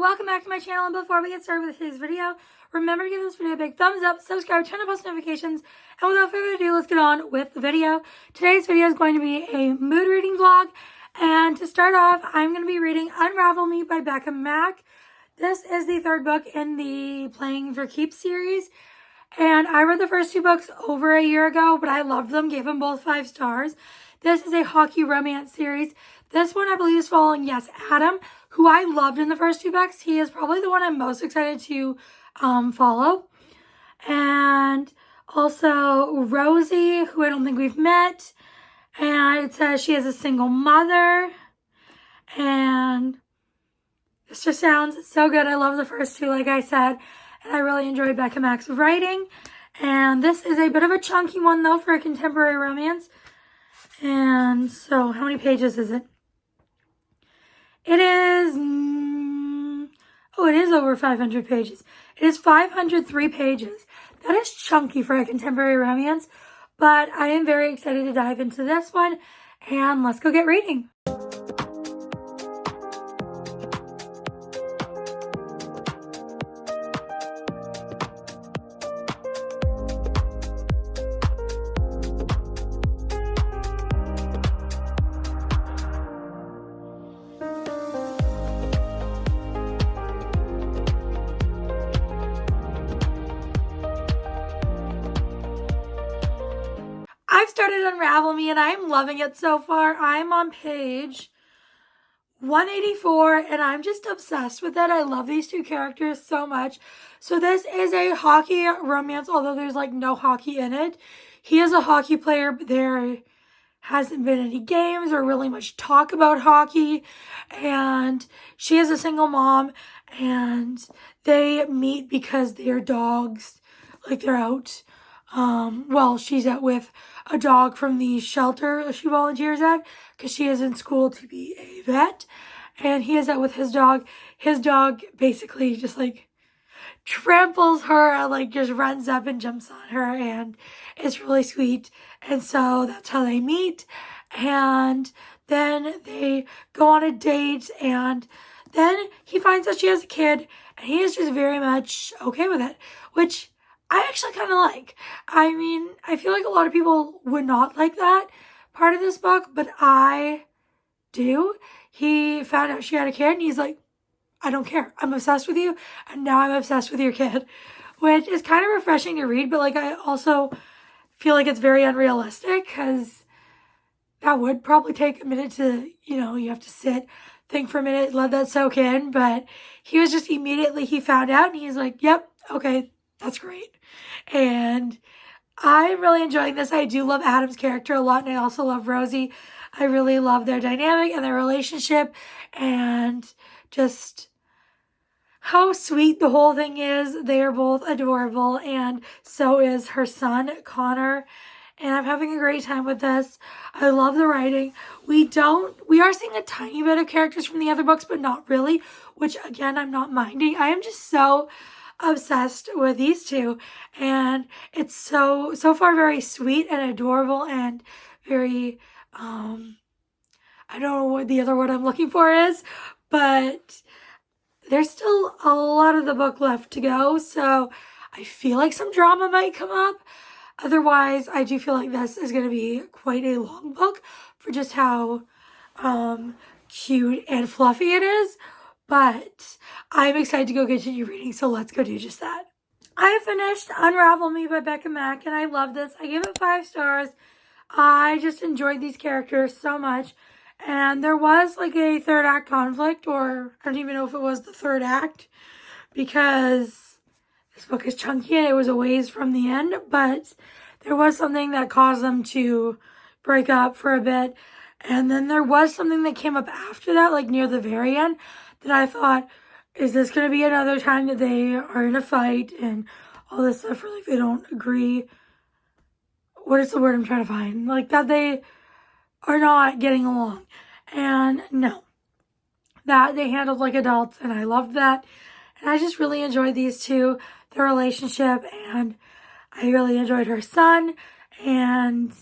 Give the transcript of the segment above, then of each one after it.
welcome back to my channel. And before we get started with today's video, remember to give this video a big thumbs up, subscribe, turn on post notifications, and without further ado, let's get on with the video. Today's video is going to be a mood reading vlog, and to start off, I'm going to be reading Unravel Me by Becca Mack. This is the third book in the Playing for Keeps series, and I read the first two books over a year ago, but I loved them, gave them both 5 stars. This is a hockey romance series. This one, I believe, is following, yes, Adam, who I loved in the first 2 books. He is probably the one I'm most excited to follow. And also Rosie, who I don't think we've met. And it says she is a single mother. And this just sounds so good. I love the first 2, like I said. And I really enjoyed Becca Mack's writing. And this is a bit of a chunky one, though, for a contemporary romance. And so, how many pages is it? It is, it is over 500 pages. It is 503 pages. That is chunky for a contemporary romance, but I am very excited to dive into this one, and let's go get reading. I've started Unravel Me and I'm loving it so far. I'm on page 184 and I'm just obsessed with it. I love these 2 characters so much. So this is a hockey romance, although there's like no hockey in it. He is a hockey player, but there hasn't been any games or really much talk about hockey. And she is a single mom and they meet because their dogs, like they're out. She's out with a dog from the shelter she volunteers at because she is in school to be a vet, and he is out with his dog. His dog basically just like tramples her and like just runs up and jumps on her, and it's really sweet. And so that's how they meet, and then they go on a date, and then he finds out she has a kid, and he is just very much okay with it, which I actually kind of like. I mean, I feel like a lot of people would not like that part of this book, but I do. He found out she had a kid, and he's like, I don't care. I'm obsessed with you, and now I'm obsessed with your kid, which is kind of refreshing to read, but like I also feel like it's very unrealistic because that would probably take a minute to, you have to sit, think for a minute, let that soak in, but he was just immediately, he found out, and he's like, yep, okay, that's great. And I'm really enjoying this. I do love Adam's character a lot, and I also love Rosie. I really love their dynamic and their relationship and just how sweet the whole thing is. They are both adorable, and so is her son, Connor. And I'm having a great time with this. I love the writing. We are seeing a tiny bit of characters from the other books, but not really, which again, I'm not minding. I am just so obsessed with these 2, and it's so far very sweet and adorable and very I don't know what the other word I'm looking for is, but there's still a lot of the book left to go, so I feel like some drama might come up. Otherwise, I do feel like this is going to be quite a long book for just how cute and fluffy it is. But I'm excited to go continue reading, so let's go do just that. I finished Unravel Me by Becca Mack, and I love this. I gave it 5 stars. I just enjoyed these characters so much. And there was like a 3rd act conflict, or I don't even know if it was the 3rd act, because this book is chunky and it was a ways from the end, but there was something that caused them to break up for a bit. And then there was something that came up after that, like near the very end, that I thought, is this going to be another time that they are in a fight and all this stuff, or like they don't agree? What is the word I'm trying to find? Like that they are not getting along. And no, that they handled like adults, and I loved that. And I just really enjoyed these 2, their relationship, and I really enjoyed her son, and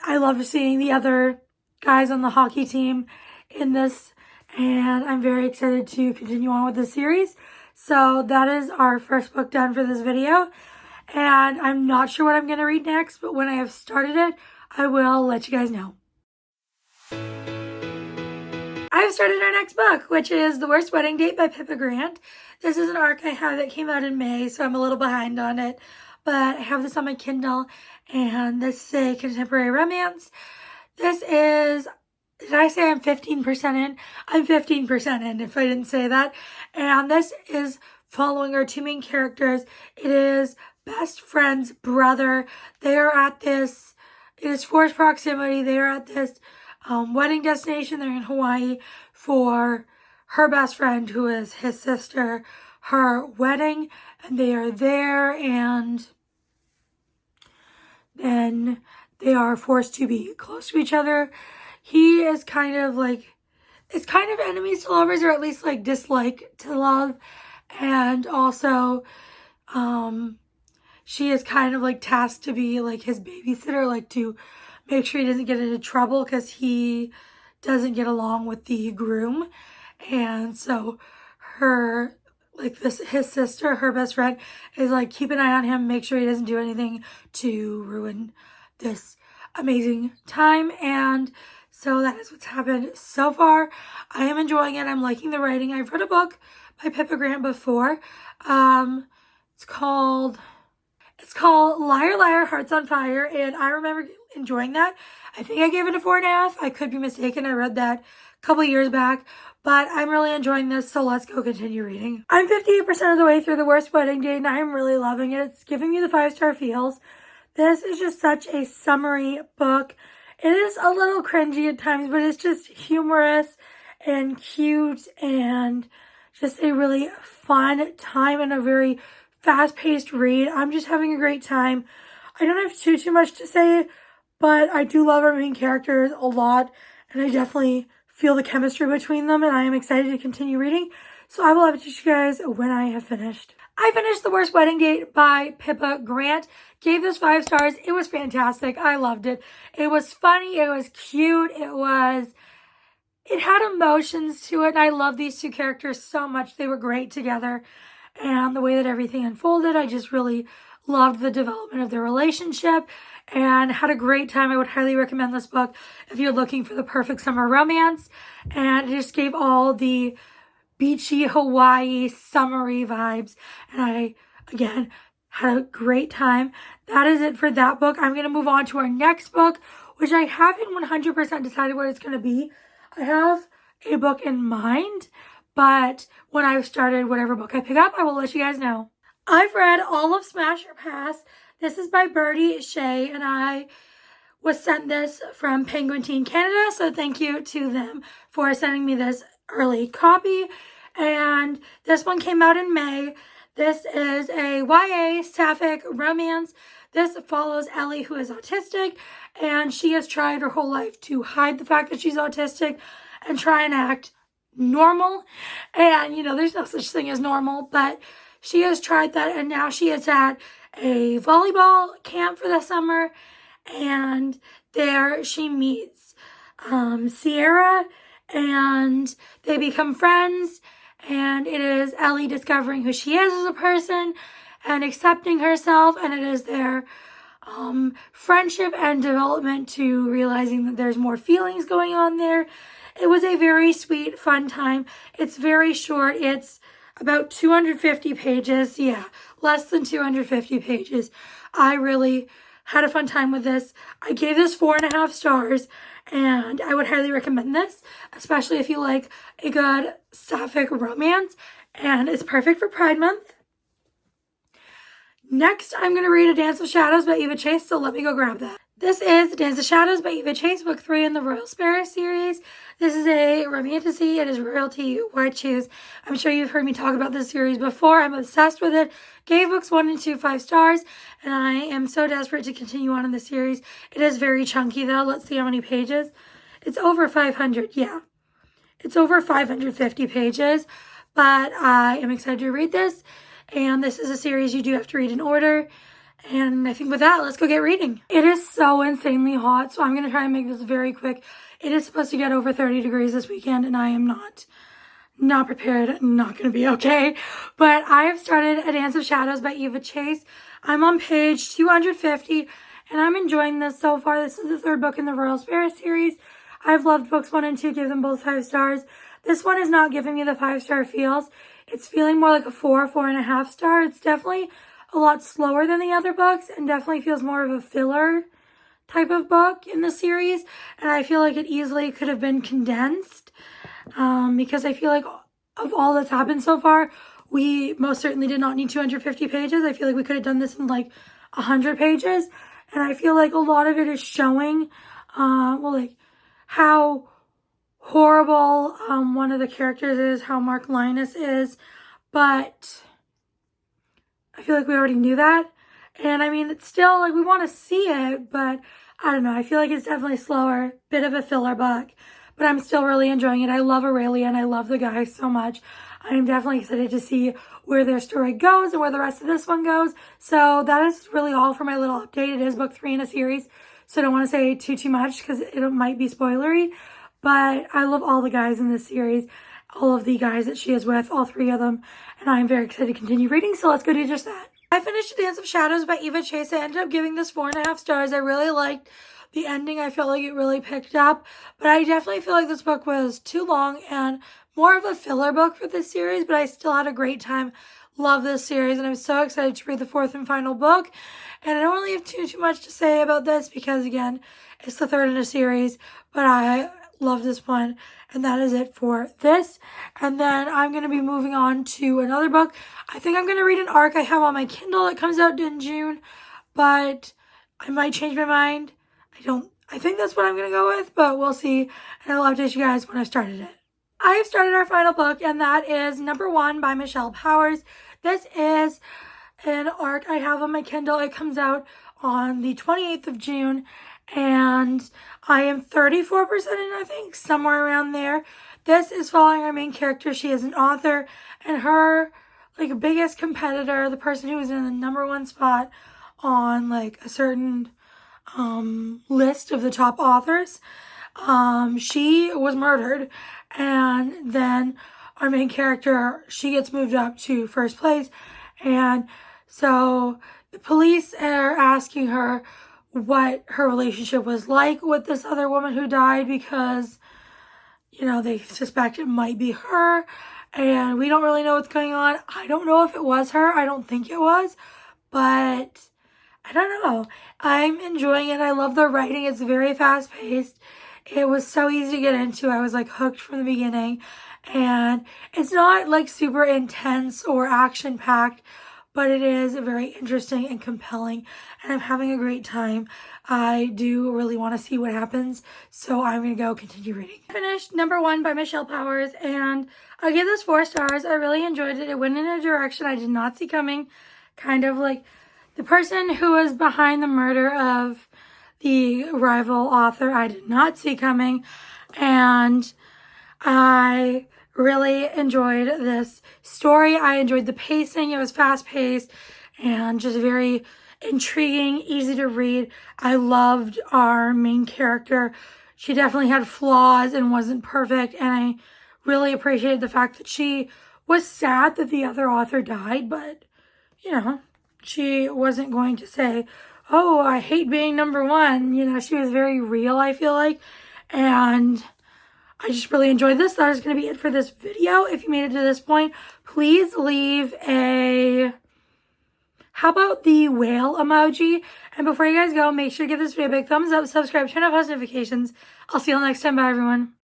I loved seeing the other guys on the hockey team in this. and I'm very excited to continue on with the series. So that is our first book done for this video, and I'm not sure what I'm going to read next, but when I have started it, I will let you guys know. I've started our next book, which is The Worst Wedding Date by Pippa Grant. This is an arc I have that came out in May, so I'm a little behind on it, but I have this on my Kindle, and this is a contemporary romance. This is, did I say I'm 15% in? I'm 15% in, if I didn't say that. And this is following our two main characters. It is best friend's brother. They are at this, it is forced proximity. They are at this wedding destination. They're in Hawaii for her best friend, who is his sister, her wedding. And they are there, and then they are forced to be close to each other. He is kind of like, it's kind of enemies to lovers, or at least like dislike to love. And also, she is kind of like tasked to be like his babysitter, like to make sure he doesn't get into trouble because he doesn't get along with the groom. And so her, like his sister, her best friend, is like, keep an eye on him, make sure he doesn't do anything to ruin this amazing time. And so that is what's happened so far. I am enjoying it. I'm liking the writing. I've read a book by Pippa Grant before. It's called Liar Liar Hearts on Fire, and I remember enjoying that. I think I gave it a 4.5. I could be mistaken. I read that a couple years back, but I'm really enjoying this, so let's go continue reading. I'm 58% of the way through The Worst Wedding Date, and I'm really loving it. It's giving me the 5-star feels. This is just such a summery book. It is a little cringy at times, but it's just humorous and cute and just a really fun time and a very fast-paced read. I'm just having a great time. I don't have too much to say, but I do love our main characters a lot, and I definitely feel the chemistry between them, and I am excited to continue reading. So I will update you guys when I have finished. I finished The Worst Wedding Date by Pippa Grant. Gave this 5 stars. It was fantastic. I loved it. It was funny. It was cute. It had emotions to it, and I love these two characters so much. They were great together. And the way that everything unfolded, I just really loved the development of their relationship and had a great time. I would highly recommend this book if you're looking for the perfect summer romance. And it just gave all the beachy Hawaii summery vibes. And I, again, had a great time. That is it for that book. I'm going to move on to our next book, which I haven't 100% decided what it's going to be. I have a book in mind, but when I've started whatever book I pick up, I will let you guys know. I've read all of Smash or Pass. This is by Birdie Shea, and I was sent this from Penguin Teen Canada, so thank you to them for sending me this early copy. And this one came out in May. This is a YA sapphic romance. This follows Ellie, who is autistic, and she has tried her whole life to hide the fact that she's autistic and try and act normal. And, there's no such thing as normal, but she has tried that, and now she is at a volleyball camp for the summer, and there she meets Sierra, and they become friends, and it is Ellie discovering who she is as a person and accepting herself, and it is their friendship and development to realizing that there's more feelings going on there. It was a very sweet, fun time. It's very short. It's about 250 pages. Yeah, less than 250 pages. I really had a fun time with this. I gave this 4.5 stars, and I would highly recommend this, especially if you like a good sapphic romance, and it's perfect for Pride Month. Next, I'm going to read A Dance of Shadows by Eva Chase, so let me go grab that. This is A Dance of Shadows by Eva Chase, book 3 in the Royal Sparrow series. This is a romantasy. It is royalty white shoes. I'm sure you've heard me talk about this series before. I'm obsessed with it. Gave books 1 and 2 5 stars, and I am so desperate to continue on in the series. It is very chunky, though. Let's see how many pages. It's over 500, yeah. It's over 550 pages, but I am excited to read this. And this is a series you do have to read in order. And I think with that, let's go get reading. It is so insanely hot, so I'm going to try and make this very quick. It is supposed to get over 30 degrees this weekend, and I am not prepared, not going to be okay. But I have started A Dance of Shadows by Eva Chase. I'm on page 250, and I'm enjoying this so far. This is the third book in the Royal Spirit series. I've loved books 1 and 2, give them both 5 stars. This one is not giving me the 5-star feels. It's feeling more like a 4.5 star. It's definitely a lot slower than the other books and definitely feels more of a filler type of book in the series. And I feel like it easily could have been condensed because I feel like of all that's happened so far, we most certainly did not need 250 pages. I feel like we could have done this in like 100 pages. And I feel like a lot of it is showing, like how horrible one of the characters is, how Mark Linus is. But I feel like we already knew that. And I mean, it's still like we want to see it, but I don't know. I feel like it's definitely slower, bit of a filler book, but I'm still really enjoying it. I love Aurelia and I love the guys so much. I am definitely excited to see where their story goes and where the rest of this one goes. So that is really all for my little update. It is book 3 in a series, so I don't want to say too much because it might be spoilery, but I love all the guys in this series. All of the guys that she is with, all 3 of them, and I'm very excited to continue reading, so let's go do just that. I finished Dance of Shadows by Eva Chase. I ended up giving this 4.5 stars. I really liked the ending. I felt like it really picked up, but I definitely feel like this book was too long and more of a filler book for this series, but I still had a great time. Love this series, and I'm so excited to read the 4th and final book, and I don't really have too much to say about this because, again, it's the 3rd in a series, but I love this one, and that is it for this. And then I'm going to be moving on to another book. I think I'm going to read an arc I have on my Kindle. It comes out in June, but I might change my mind. I think that's what I'm going to go with, but we'll see, and I'll update you guys when I've started it. I have started our final book, and that is Number 1 by Michelle Powers. This is an arc I have on my Kindle. It comes out on the 28th of June, and I am 34% in, I think, somewhere around there. This is following our main character. She is an author, and her like biggest competitor, the person who was in the number 1 spot on like a certain list of the top authors, she was murdered, and then our main character, she gets moved up to first place, and so the police are asking her what her relationship was like with this other woman who died because, you know, they suspect it might be her, and we don't really know what's going on. I don't know if it was her. I don't think it was, but I don't know. I'm enjoying it. I love the writing. It's very fast-paced. It was so easy to get into. I was like hooked from the beginning, and it's not like super intense or action-packed, but it is very interesting and compelling, and I'm having a great time. I do really want to see what happens, so I'm going to go continue reading. I finished Number 1 by Michelle Powers, and I give this 4 stars. I really enjoyed it. It went in a direction I did not see coming, kind of like the person who was behind the murder of the rival author I did not see coming, and I really enjoyed this story. I enjoyed the pacing. It was fast-paced and just very intriguing, easy to read. I loved our main character. She definitely had flaws and wasn't perfect, and I really appreciated the fact that she was sad that the other author died, but, you know, she wasn't going to say, oh, I hate being number 1. You know, she was very real, I feel like, and I just really enjoyed this. That is going to be it for this video. If you made it to this point, please leave a, how about the whale emoji? And before you guys go, make sure to give this video a big thumbs up, subscribe, turn on post notifications. I'll see you all next time. Bye, everyone.